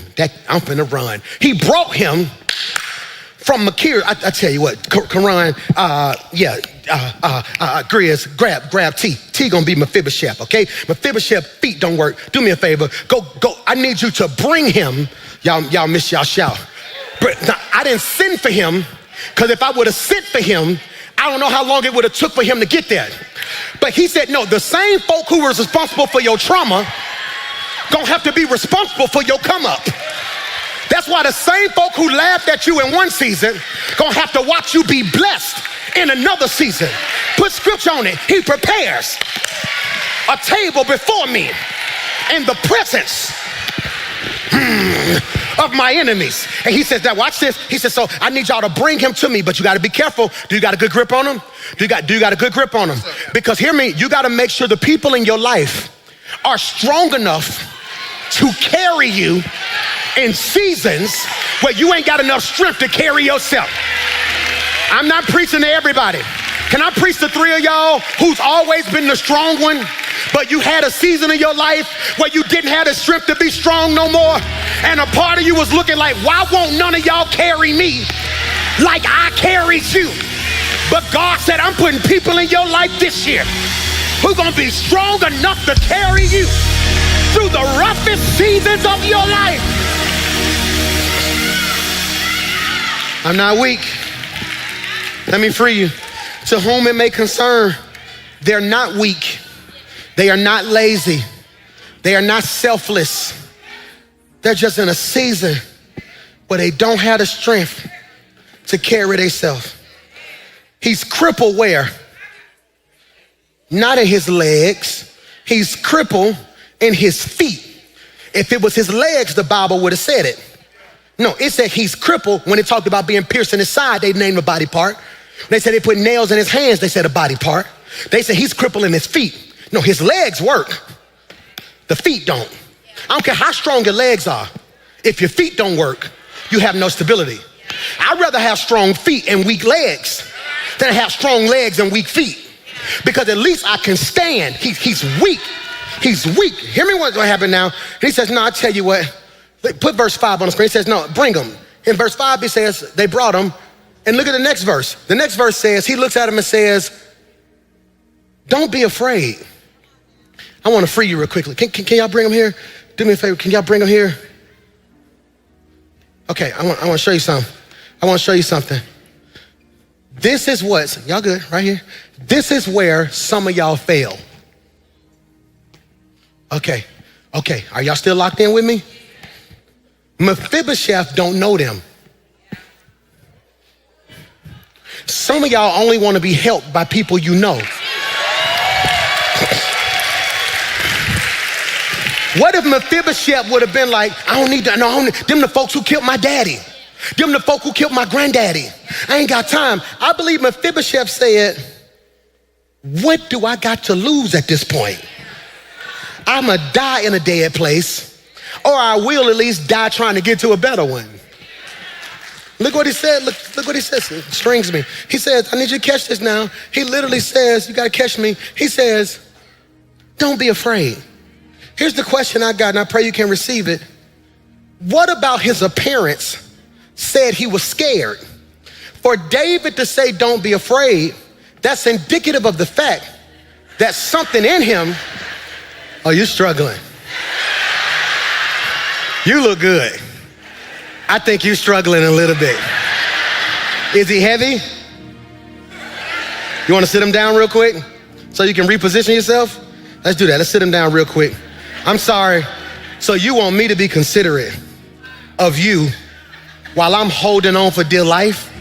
I'm finna run. He brought him from Machir. I tell you what, Karan, Grizz, grab T. T gonna be Mephibosheth, okay? Mephibosheth feet don't work. Do me a favor, go. I need you to bring him. Y'all miss y'all shout. But now, I didn't send for him, because if I would have sent for him, I don't know how long it would have took for him to get there. But he said, no, the same folk who was responsible for your trauma gonna have to be responsible for your come up. That's why the same folk who laughed at you in one season gonna have to watch you be blessed in another season. Put scripture on it. He prepares a table before me in the presence of my enemies. And he says, now watch this. He says, so I need y'all to bring him to me, but you got to be careful. Do you got a good grip on him? Do you got a good grip on him? Because hear me, you got to make sure the people in your life are strong enough to carry you in seasons where you ain't got enough strength to carry yourself. I'm not preaching to everybody. Can I preach to 3 of y'all who's always been the strong one, but you had a season of your life where you didn't have the strength to be strong no more, and a part of you was looking like, why won't none of y'all carry me like I carried you? But God said, I'm putting people in your life this year who are gonna be strong enough to carry you through the roughest seasons of your life. I'm not weak. Let me free you. To whom it may concern, they're not weak. They are not lazy. They are not selfless. They're just in a season where they don't have the strength to carry themselves. He's crippled where? Not in his legs. He's crippled in his feet. If it was his legs, the Bible would have said it. No, it said he's crippled. When it talked about being pierced in his side, they named a body part. They said they put nails in his hands, they said a body part. They said he's crippled in his feet. No, his legs work. The feet don't. I don't care how strong your legs are. If your feet don't work, you have no stability. I'd rather have strong feet and weak legs than have strong legs and weak feet. Because at least I can stand. He's weak. He's weak. Hear me what's gonna happen now. He says, no, I tell you what. Put verse 5 on the screen. He says, no, bring him. In verse 5, he says, they brought him. And look at the next verse. The next verse says, he looks at him and says, don't be afraid. I want to free you real quickly. Can y'all bring him here? Do me a favor. Can y'all bring him here? Okay, I want to show you something. I want to show you something. This is what's, y'all good, right here? This is where some of y'all fail. Okay, are y'all still locked in with me? Mephibosheth don't know them. Some of y'all only want to be helped by people you know. What if Mephibosheth would have been like, I don't need to know them the folks who killed my daddy. Them the folk who killed my granddaddy. I ain't got time. I believe Mephibosheth said, what do I got to lose at this point? I'ma die in a dead place, or I will at least die trying to get to a better one. Look what he said. Look what he says. It strings me. He says, I need you to catch this now. He literally says, you got to catch me. He says, don't be afraid. Here's the question I got, and I pray you can receive it. What about his appearance said he was scared? For David to say, don't be afraid, that's indicative of the fact that something in him, oh, you're struggling. You look good. I think you're struggling a little bit. Is he heavy? You want to sit him down real quick so you can reposition yourself? Let's do that. Let's sit him down real quick. I'm sorry. So you want me to be considerate of you while I'm holding on for dear life?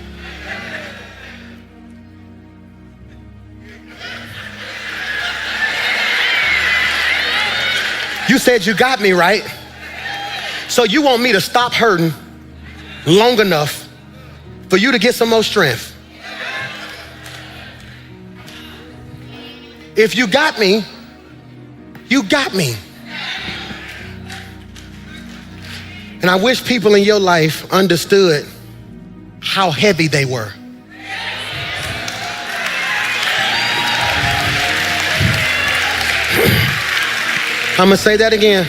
You said you got me, right? So you want me to stop hurting long enough for you to get some more strength. If you got me, you got me. And I wish people in your life understood how heavy they were. I'm gonna say that again.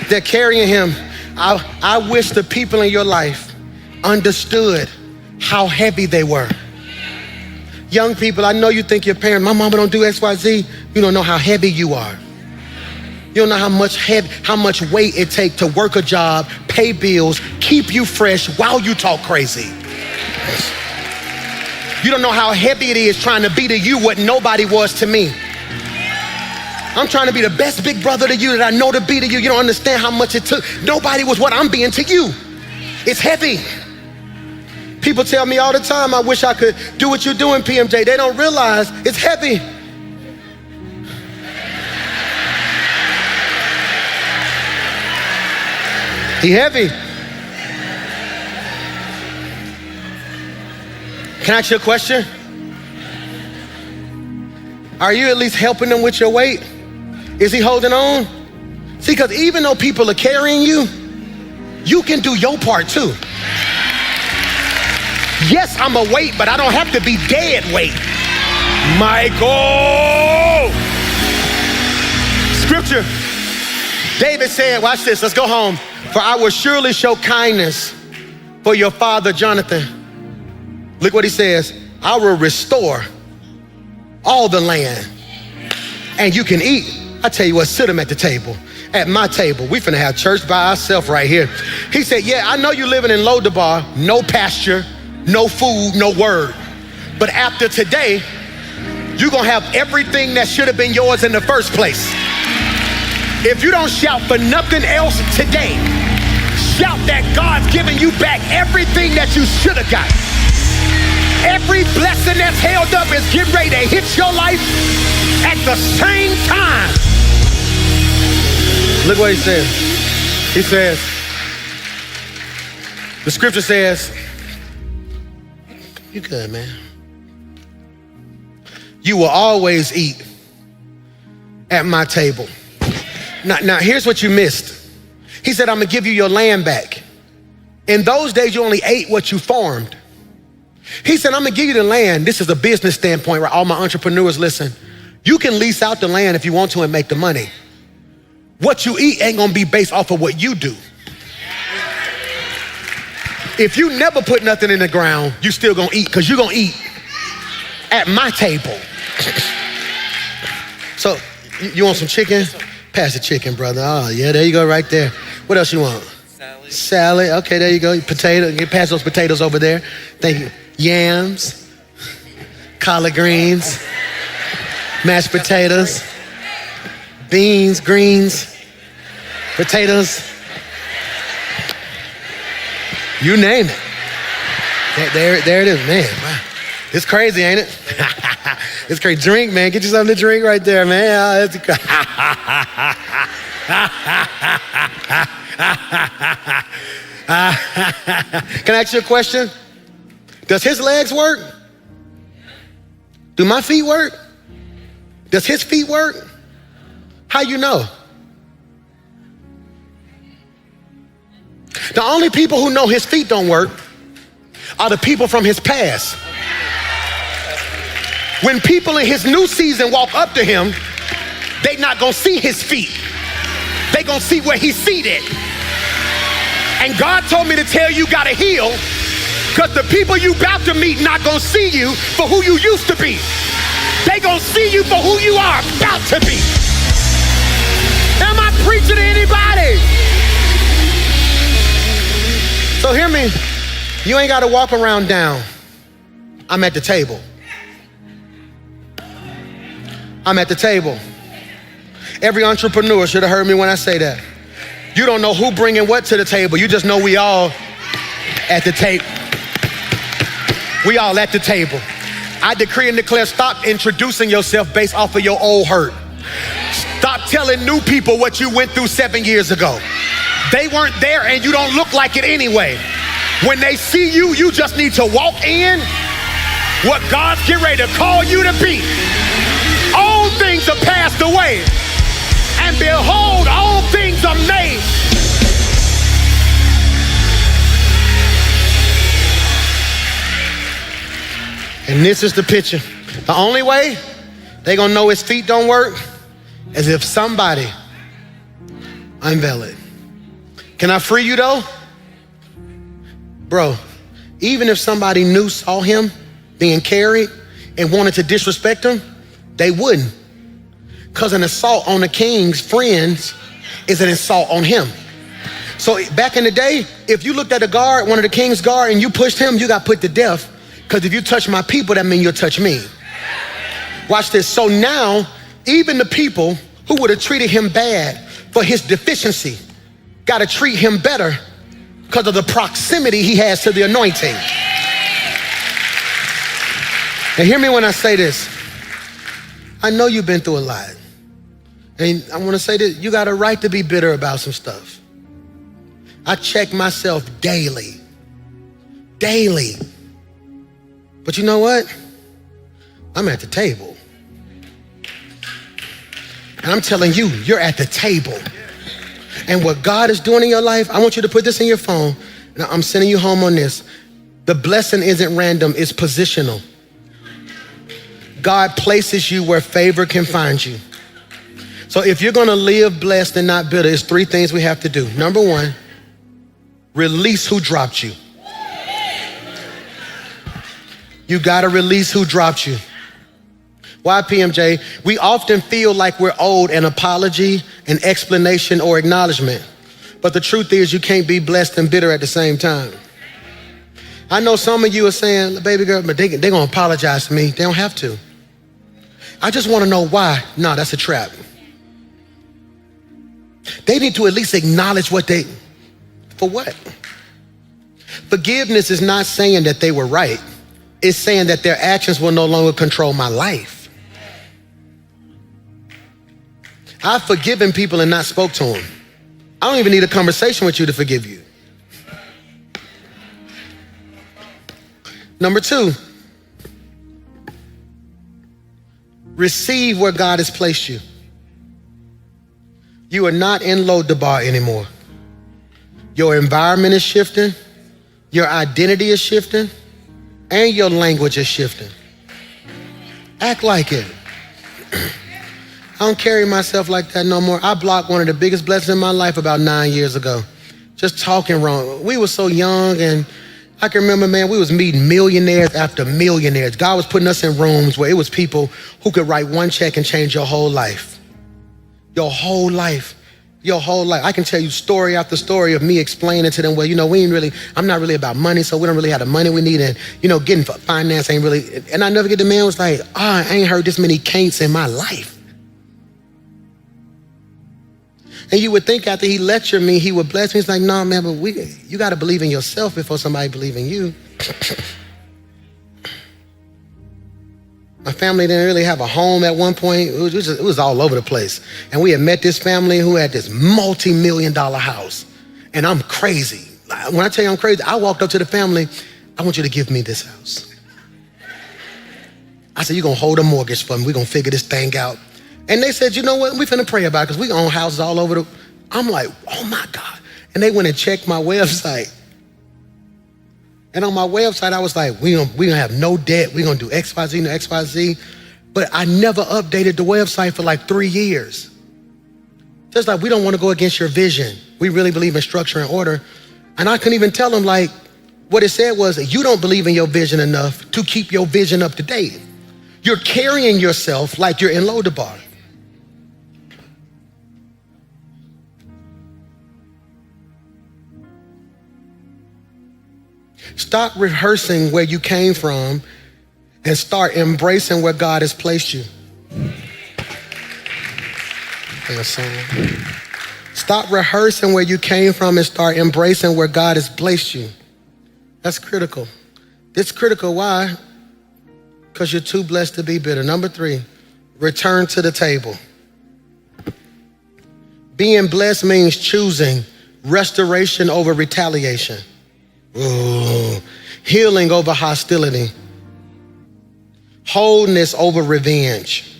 They're carrying him. I wish the people in your life understood how heavy they were. Young people, I know you think your parents, my mama don't do X, Y, Z. You don't know how heavy you are. You don't know how much weight it takes to work a job, pay bills, keep you fresh while you talk crazy. You don't know how heavy it is trying to be to you what nobody was to me. I'm trying to be the best big brother to you that I know to be to you. You don't understand how much it took. Nobody was what I'm being to you. It's heavy. People tell me all the time, I wish I could do what you're doing, PMJ. They don't realize it's heavy. He heavy. Can I ask you a question? Are you at least helping them with your weight? Is he holding on? See, because even though people are carrying you, you can do your part too. Yes, I'm a weight, but I don't have to be dead weight. Michael! Scripture, David said, watch this, let's go home. For I will surely show kindness for your father Jonathan. Look what he says. I will restore all the land and you can eat. I tell you what, sit him at the table, at my table. We finna have church by ourselves right here. He said, yeah, I know you living in Lodabar, no pasture, no food, no word. But after today, you're gonna have everything that should have been yours in the first place. If you don't shout for nothing else today, shout that God's giving you back everything that you should have got. Every blessing that's held up is getting ready to hit your life at the same time. Look what he says. He says, the scripture says, you good, man. You will always eat at my table. Now here's what you missed. He said, I'm gonna give you your land back. In those days, you only ate what you farmed. He said, I'm gonna give you the land. This is a business standpoint, right? All my entrepreneurs, listen. You can lease out the land if you want to and make the money. What you eat ain't gonna be based off of what you do. If you never put nothing in the ground, you still gonna eat, because you're gonna eat at my table. So, you want some chicken? Pass the chicken, brother. Oh, yeah, there you go right there. What else you want? Salad. Salad, okay, there you go. Potato, pass those potatoes over there. Thank you. Yams, collard greens, mashed potatoes, beans, greens, potatoes. You name it. There it is, man. Wow. It's crazy, ain't it? It's crazy. Drink, man. Get you something to drink right there, man. Can I ask you a question? Does his legs work? Do my feet work? Does his feet work? How you know? The only people who know his feet don't work are the people from his past. When people in his new season walk up to him, they not gonna see his feet. They gonna see where he's seated. And God told me to tell you gotta heal, because the people you about to meet not gonna see you for who you used to be. They gonna see you for who you are about to be. Am I preaching to anybody? You ain't gotta walk around down. I'm at the table. I'm at the table. Every entrepreneur should have heard me when I say that. You don't know who bringing what to the table. You just know we all at the table. We all at the table. I decree and declare, stop introducing yourself based off of your old hurt. Stop telling new people what you went through 7 years ago. They weren't there and you don't look like it anyway. When they see you, you just need to walk in what God's getting ready to call you to be. All things are passed away, and behold, all things are made. And this is the picture. The only way they gonna know his feet don't work is if somebody unveil it. Can I free you though? Bro, even if somebody new saw him being carried and wanted to disrespect him, they wouldn't. Because an assault on the king's friends is an assault on him. So back in the day, if you looked at a guard, one of the king's guard, and you pushed him, you got put to death. Because if you touch my people, that means you'll touch me. Watch this. So now, even the people who would have treated him bad for his deficiency got to treat him better because of the proximity he has to the anointing. Now hear me when I say this. I know you've been through a lot. And I want to say this, you got a right to be bitter about some stuff. I check myself daily. Daily. But you know what? I'm at the table. And I'm telling you, you're at the table. And what God is doing in your life, I want you to put this in your phone. And I'm sending you home on this. The blessing isn't random, it's positional. God places you where favor can find you. So if you're gonna live blessed and not bitter, it's 3 things we have to do. Number 1, release who dropped you. You gotta release who dropped you. Why, PMJ? We often feel like we're owed an apology, an explanation, or acknowledgement. But the truth is you can't be blessed and bitter at the same time. I know some of you are saying, baby girl, but they're gonna apologize to me. They don't have to. I just wanna know why. No, that's a trap. They need to at least acknowledge for what? Forgiveness is not saying that they were right. It's saying that their actions will no longer control my life. I've forgiven people and not spoke to them. I don't even need a conversation with you to forgive you. Number 2, receive where God has placed you. You are not in Lodabar anymore. Your environment is shifting, your identity is shifting, and your language is shifting. Act like it. I don't carry myself like that no more. I blocked one of the biggest blessings in my life about 9 years ago. Just talking wrong. We were so young, and I can remember, man, we was meeting millionaires after millionaires. God was putting us in rooms where it was people who could write one check and change your whole life. Your whole life. Your whole life. I can tell you story after story of me explaining to them, well, I'm not really about money, so we don't really have the money we need, and getting finance ain't really, and I never get the man was like, I ain't heard this many can'ts in my life. And you would think after he lectured me, he would bless me. He's like, no, man, but you got to believe in yourself before somebody believe in you. My family didn't really have a home at one point. It was all over the place. And we had met this family who had this multi-million-dollar house. And I'm crazy. When I tell you I'm crazy, I walked up to the family, I want you to give me this house. I said, you're going to hold a mortgage for me. We're going to figure this thing out. And they said, you know what? We finna pray about it because we own houses all over the... I'm like, oh my God. And they went and checked my website. And on my website, I was like, we gonna have no debt. We're gonna do XYZ, no XYZ. But I never updated the website for like 3 years. Just like, we don't want to go against your vision. We really believe in structure and order. And I couldn't even tell them, like, what it said was, you don't believe in your vision enough to keep your vision up to date. You're carrying yourself like you're in Lodabar. Stop rehearsing where you came from and start embracing where God has placed you. Stop rehearsing where you came from and start embracing where God has placed you. That's critical. It's critical. Why? Because you're too blessed to be bitter. Number 3, return to the table. Being blessed means choosing restoration over retaliation. Ooh. Healing over hostility. Wholeness over revenge.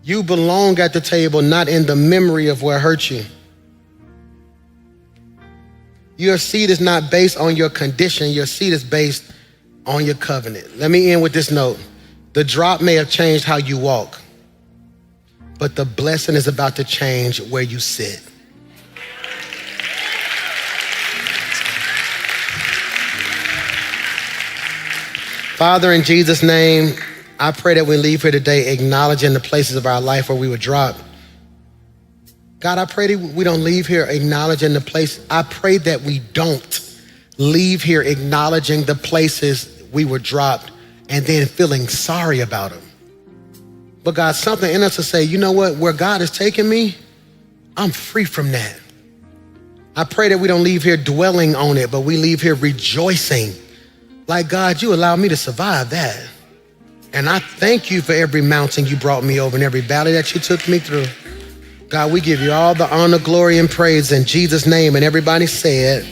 You belong at the table, not in the memory of what hurt you. Your seat is not based on your condition. Your seat is based on your covenant. Let me end with this note. The drop may have changed how you walk, but the blessing is about to change where you sit. Father, in Jesus' name, I pray that we leave here today acknowledging the places of our life where we were dropped. God, I pray that we don't leave here acknowledging the place. I pray that we don't leave here acknowledging the places we were dropped and then feeling sorry about them. But God, something in us to say, you know what, where God has taken me, I'm free from that. I pray that we don't leave here dwelling on it, but we leave here rejoicing. Like, God, you allowed me to survive that. And I thank you for every mountain you brought me over and every valley that you took me through. God, we give you all the honor, glory, and praise in Jesus' name. And everybody said,